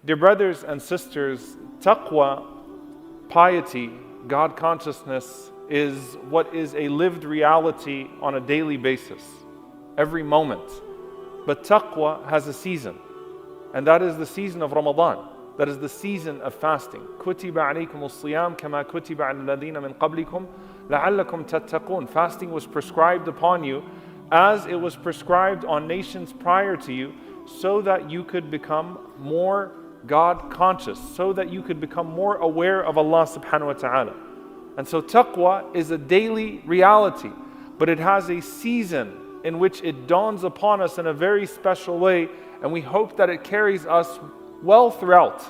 Dear brothers and sisters, taqwa, piety, God consciousness is what is a lived reality on a daily basis, every moment. But taqwa has a season, and that is the season of Ramadan. That is the season of fasting. كُتِبَ عَلَيْكُمُ الصِّيَامُ كَمَا كُتِبَ عَلَى الَّذِينَ مِنْ قَبْلِكُمْ لَعَلَّكُمْ تَتَّقُونَ. Fasting was prescribed upon you as it was prescribed on nations prior to you, so that you could become more God conscious, so that you could become more aware of Allah subhanahu wa ta'ala. And so taqwa is a daily reality, but it has a season in which it dawns upon us in a very special way, and we hope that it carries us well throughout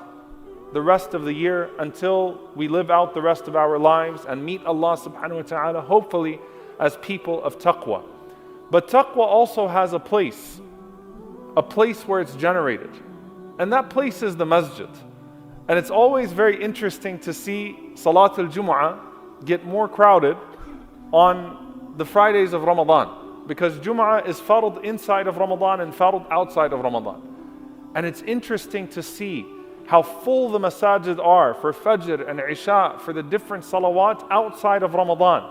the rest of the year until we live out the rest of our lives and meet Allah subhanahu wa ta'ala, hopefully as people of taqwa. But taqwa also has a place where it's generated. And that place is the masjid. And it's always very interesting to see Salat al-Jum'ah get more crowded on the Fridays of Ramadan, because Jum'ah is fard inside of Ramadan and fard outside of Ramadan. And it's interesting to see how full the masajid are for Fajr and Isha, for the different salawat outside of Ramadan,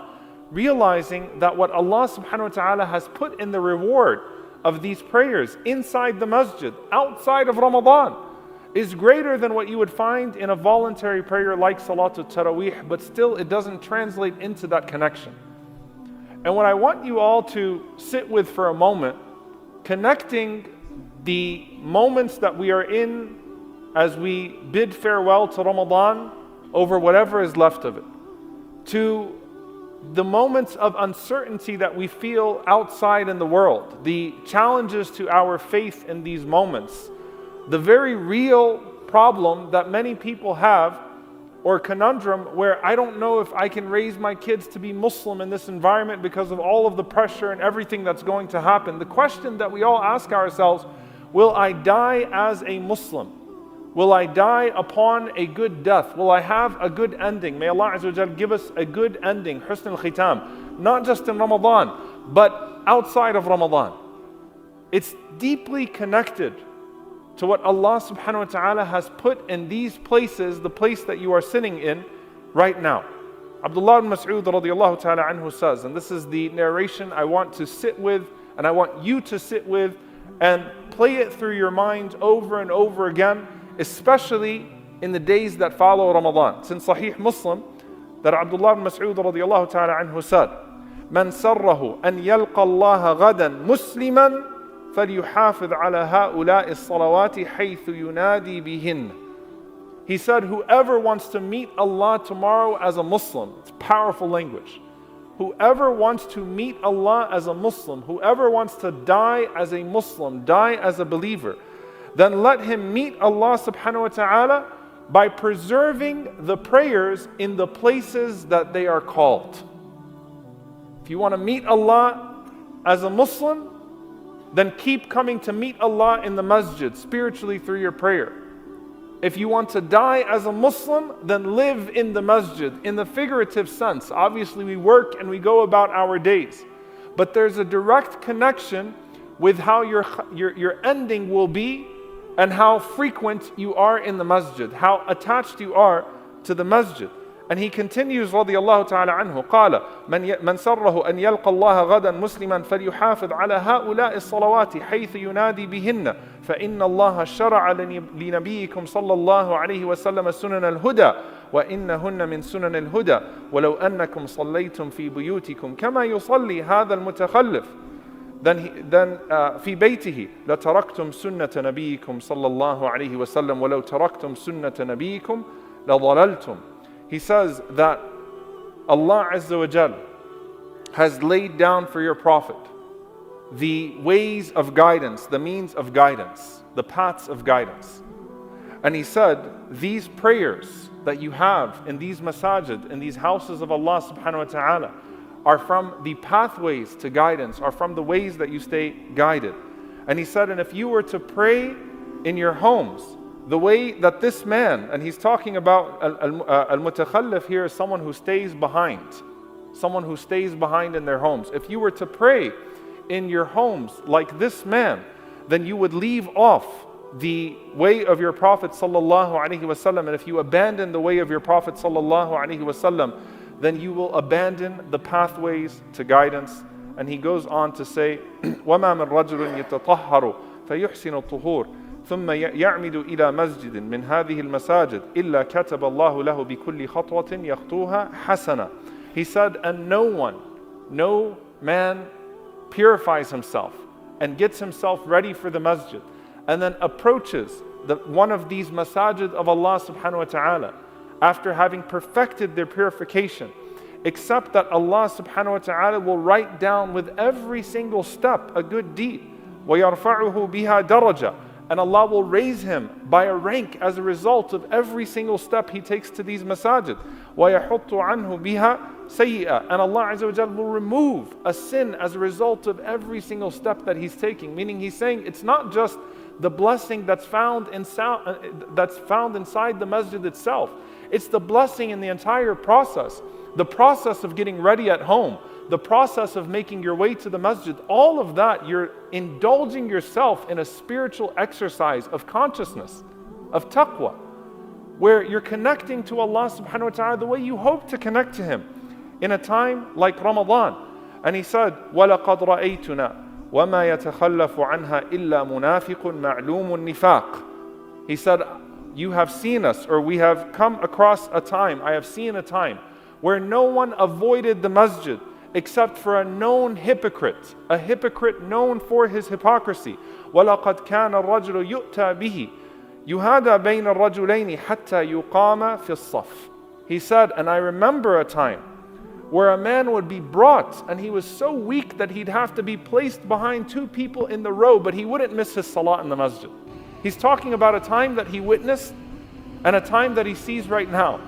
realizing that what Allah subhanahu wa ta'ala has put in the reward of these prayers inside the masjid, outside of Ramadan, is greater than what you would find in a voluntary prayer like Salatul Taraweeh, but still it doesn't translate into that connection. And what I want you all to sit with for a moment, connecting the moments that we are in as we bid farewell to Ramadan over whatever is left of it, to the moments of uncertainty that we feel outside in the world, the challenges to our faith in these moments, the very real problem that many people have, or conundrum where I don't know if I can raise my kids to be Muslim in this environment because of all of the pressure and everything that's going to happen. The question that we all ask ourselves, will I die as a Muslim? Will I die upon a good death? Will I have a good ending? May Allah Azza wa Jal give us a good ending, husn al-khitam, not just in Ramadan, but outside of Ramadan. It's deeply connected to what Allah subhanahu wa ta'ala has put in these places, the place that you are sitting in right now. Abdullah ibn Mas'ud radiallahu ta'ala anhu says, and this is the narration I want to sit with, and I want you to sit with, and play it through your mind over and over again, especially in the days that follow Ramadan. It's in Sahih Muslim that Abdullah ibn Mas'ud radiallahu ta'ala anhu said, "Man sarrahu an yalqa Allah ghadan musliman فليحافظ على هؤلاء الصلوات حيث ينادي بهن." He said, whoever wants to meet Allah tomorrow as a Muslim, it's powerful language. Whoever wants to meet Allah as a Muslim, whoever wants to die as a Muslim, die as a believer, then let him meet Allah subhanahu wa ta'ala by preserving the prayers in the places that they are called. If you want to meet Allah as a Muslim, then keep coming to meet Allah in the masjid, spiritually through your prayer. If you want to die as a Muslim, then live in the masjid, in the figurative sense. Obviously we work and we go about our days, but there's a direct connection with how your ending will be and how frequent you are in the masjid, how attached you are to the masjid. And he continues radiyallahu ta'ala anhu, قال من سره أن يلقى الله غدا مسلما فليحافظ على هؤلاء الصلوات حيث ينادي بهن فإن الله شرع لنبيكم صلى الله عليه وسلم سنن الهدى وإنهن من سنن الهدى ولو أنكم صليتم في بيوتكم كما يصلي هذا المتخلف then في بيته لتركتم سنة نبيكم صلى الله عليه وسلم ولو تركتم سنة نبيكم لضللتم. He says that Allah Azza wa Jal has laid down for your Prophet the ways of guidance, the means of guidance, the paths of guidance. And he said, these prayers that you have in these masajid, in these houses of Allah subhanahu wa ta'ala, are from the pathways to guidance, are from the ways that you stay guided. And he said, and if you were to pray in your homes, the way that this man, and he's talking about al-mutakhallif here is someone who stays behind. Someone who stays behind in their homes. If you were to pray in your homes like this man, then you would leave off the way of your Prophet sallallahu alaihi wasallam, and if you abandon the way of your Prophet sallallahu alaihi wasallam, then you will abandon the pathways to guidance. And he goes on to say, وَمَا مِن رَجُلٍ يَتَطَهَّرُ فَيُحْسِنُ الطُّهُورِ ثُمَّ يَعْمِدُ إِلَى مَسْجِدٍ مِنْ هَذِهِ الْمَسَاجِدِ إِلَّا كَتَبَ اللَّهُ لَهُ بِكُلِّ خَطْوَةٍ يَخْطُوهَا حَسَنًا. He said, and no man purifies himself and gets himself ready for the masjid and then approaches one of these masajid of Allah subhanahu wa ta'ala after having perfected their purification, except that Allah subhanahu wa ta'ala will write down with every single step a good deed. وَيَرْفَعُهُ بِهَا دَرَجَةً. And Allah will raise him by a rank as a result of every single step he takes to these masajid. وَيَحُطُّ عَنْهُ بِهَا سَيِّئًا. And Allah Azza wa Jalla will remove a sin as a result of every single step that he's taking. Meaning he's saying it's not just the blessing that's found inside the masjid itself. It's the blessing in the entire process. The process of getting ready at home, the process of making your way to the masjid, all of that, you're indulging yourself in a spiritual exercise of consciousness, of taqwa, where you're connecting to Allah subhanahu wa ta'ala the way you hope to connect to Him in a time like Ramadan. And he said, وَلَقَدْ رَأَيْتُنَا وَمَا يَتَخَلَّفُ عَنْهَا إِلَّا مُنَافِقٌ مَعْلُومٌ النِّفَاقِ. He said, you have seen us, or we have come across a time, I have seen a time where no one avoided the masjid except for a known hypocrite, a hypocrite known for his hypocrisy. وَلَقَدْ كَانَ الرَّجُلُ يُؤْتَى بِهِ يُهَادَى بَيْنَ الرَّجُلَيْنِ حَتَّى يُقَامَ فِي الصَّفِّ. He said, and I remember a time where a man would be brought and he was so weak that he'd have to be placed behind two people in the row, but he wouldn't miss his salah in the masjid. He's talking about a time that he witnessed and a time that he sees right now.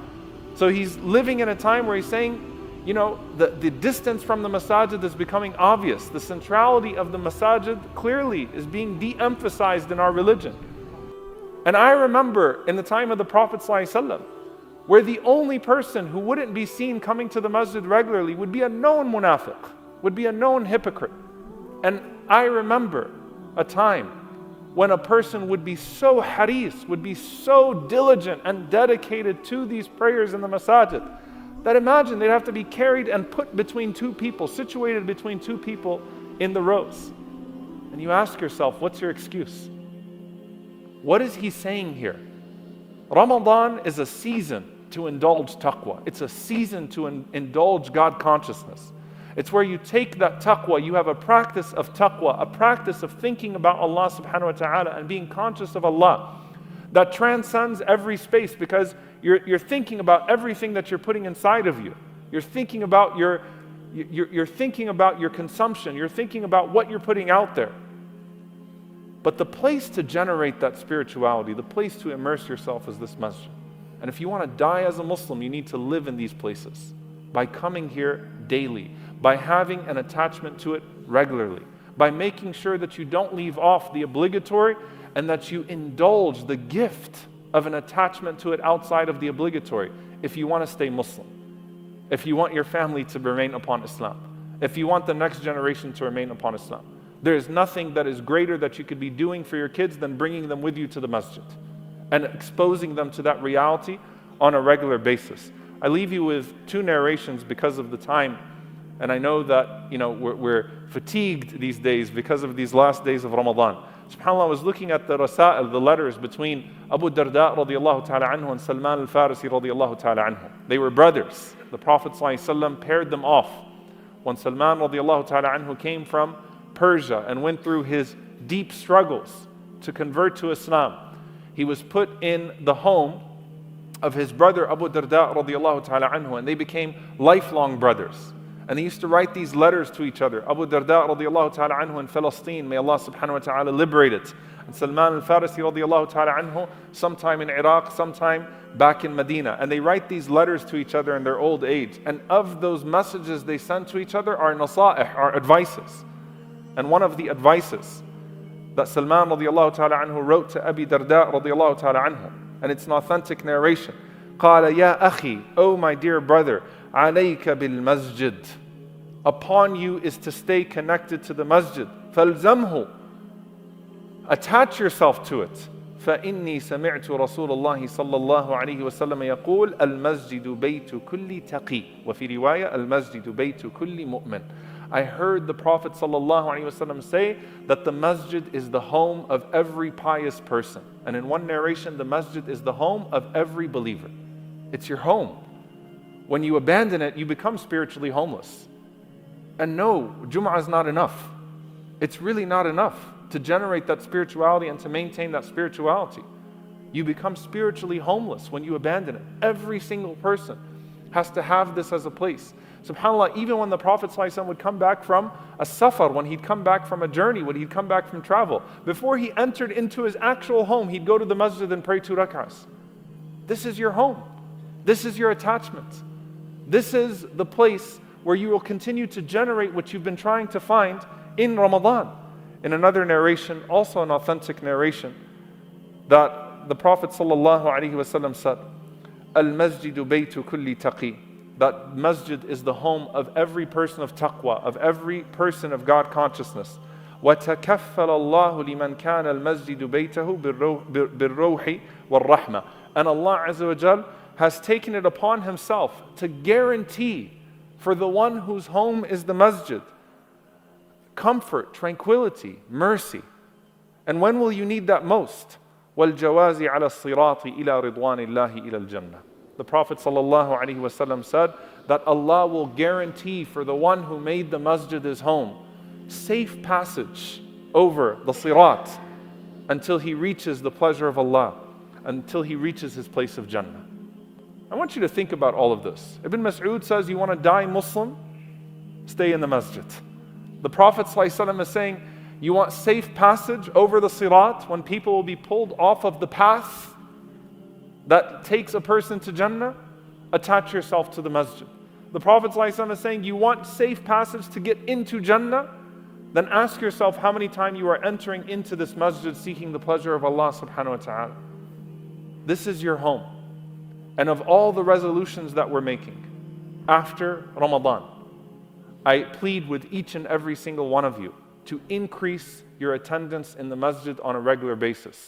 So he's living in a time where he's saying, you know, the distance from the masajid is becoming obvious. The centrality of the masajid clearly is being de-emphasized in our religion. And I remember in the time of the Prophet ﷺ, where the only person who wouldn't be seen coming to the masjid regularly would be a known munafiq, would be a known hypocrite. And I remember a time when a person would be so haris, would be so diligent and dedicated to these prayers in the masajid, that imagine they'd have to be carried and put between two people, situated between two people in the rows. And you ask yourself, what's your excuse? What is he saying here? Ramadan is a season to indulge taqwa. It's a season to indulge God consciousness. It's where you take that taqwa, you have a practice of taqwa, a practice of thinking about Allah subhanahu wa ta'ala and being conscious of Allah that transcends every space, because you're thinking about everything that you're putting inside of you. You're thinking about you're thinking about your consumption. You're thinking about what you're putting out there. But the place to generate that spirituality, the place to immerse yourself is this masjid. And if you want to die as a Muslim, you need to live in these places by coming here daily, by having an attachment to it regularly, by making sure that you don't leave off the obligatory and that you indulge the gift of an attachment to it outside of the obligatory if you want to stay Muslim, if you want your family to remain upon Islam, if you want the next generation to remain upon Islam. There is nothing that is greater that you could be doing for your kids than bringing them with you to the masjid and exposing them to that reality on a regular basis. I leave you with two narrations because of the time, and I know that we're fatigued these days because of these last days of Ramadan. SubhanAllah, I was looking at the rasa'il, the letters between Abu Darda radiallahu ta'ala anhu and Salman al-Farisi radiallahu ta'ala anhu. They were brothers. The Prophet ﷺ paired them off. When Salman radiallahu ta'ala anhu came from Persia and went through his deep struggles to convert to Islam, he was put in the home of his brother Abu Darda radiallahu ta'ala anhu, and they became lifelong brothers. And they used to write these letters to each other. Abu Darda radiallahu ta'ala anhu in Palestine, may Allah subhanahu wa ta'ala liberate it. And Salman al-Farisi radiallahu ta'ala anhu, sometime in Iraq, sometime back in Medina. And they write these letters to each other in their old age. And of those messages they send to each other are nasa'ih, are advices. And one of the advices that Salman radiallahu ta'ala anhu wrote to Abi Darda radiallahu ta'ala anhu, and it's an authentic narration. قال يا أخي, oh my dear brother, عليك بالمسجد. Upon you is to stay connected to the masjid. فَالْزَمْهُ. Attach yourself to it. فإني سمعت رسول الله صلى الله عليه وسلم يقول المسجد بيت كل تقي وفي رواية المسجد بيت كل مؤمن. I heard the Prophet ﷺ say that the masjid is the home of every pious person. And in one narration, the masjid is the home of every believer. It's your home. When you abandon it, you become spiritually homeless. And no, Jum'ah is not enough. It's really not enough to generate that spirituality and to maintain that spirituality. You become spiritually homeless when you abandon it. Every single person has to have this as a place. SubhanAllah, even when the Prophet ﷺ would come back from a safar, when he'd come back from a journey, when he'd come back from travel, before he entered into his actual home, he'd go to the masjid and pray 2 rak'ahs. This is your home. This is your attachment. This is the place where you will continue to generate what you've been trying to find in Ramadan. In another narration, also an authentic narration, that the Prophet ﷺ said, Al-masjidu baytu kulli taqi. That masjid is the home of every person of taqwa, of every person of God consciousness. وَتَكَفَّلَ اللَّهُ لِمَنْ كَانَ الْمَسْجِدُ بَيْتَهُ بِالرَّوْحِ وَالرَّحْمَةِ. And Allah Azza wa Jal has taken it upon Himself to guarantee for the one whose home is the masjid comfort, tranquility, mercy. And when will you need that most? وَالْجَوَازِ عَلَى الصِّرَاطِ إِلَى رِضْوَانِ اللَّهِ إِلَى الْجَنَّةِ. The Prophet ﷺ said that Allah will guarantee for the one who made the masjid his home safe passage over the sirat until he reaches the pleasure of Allah, until he reaches his place of Jannah. I want you to think about all of this. Ibn Mas'ud says, you want to die Muslim? Stay in the masjid. The Prophet ﷺ is saying, you want safe passage over the sirat when people will be pulled off of the path that takes a person to Jannah? Attach yourself to the masjid. The Prophet ﷺ is saying, you want safe passage to get into Jannah? Then ask yourself how many times you are entering into this masjid seeking the pleasure of Allah subhanahu wa ta'ala. This is your home. And of all the resolutions that we're making after Ramadan, I plead with each and every single one of you to increase your attendance in the masjid on a regular basis.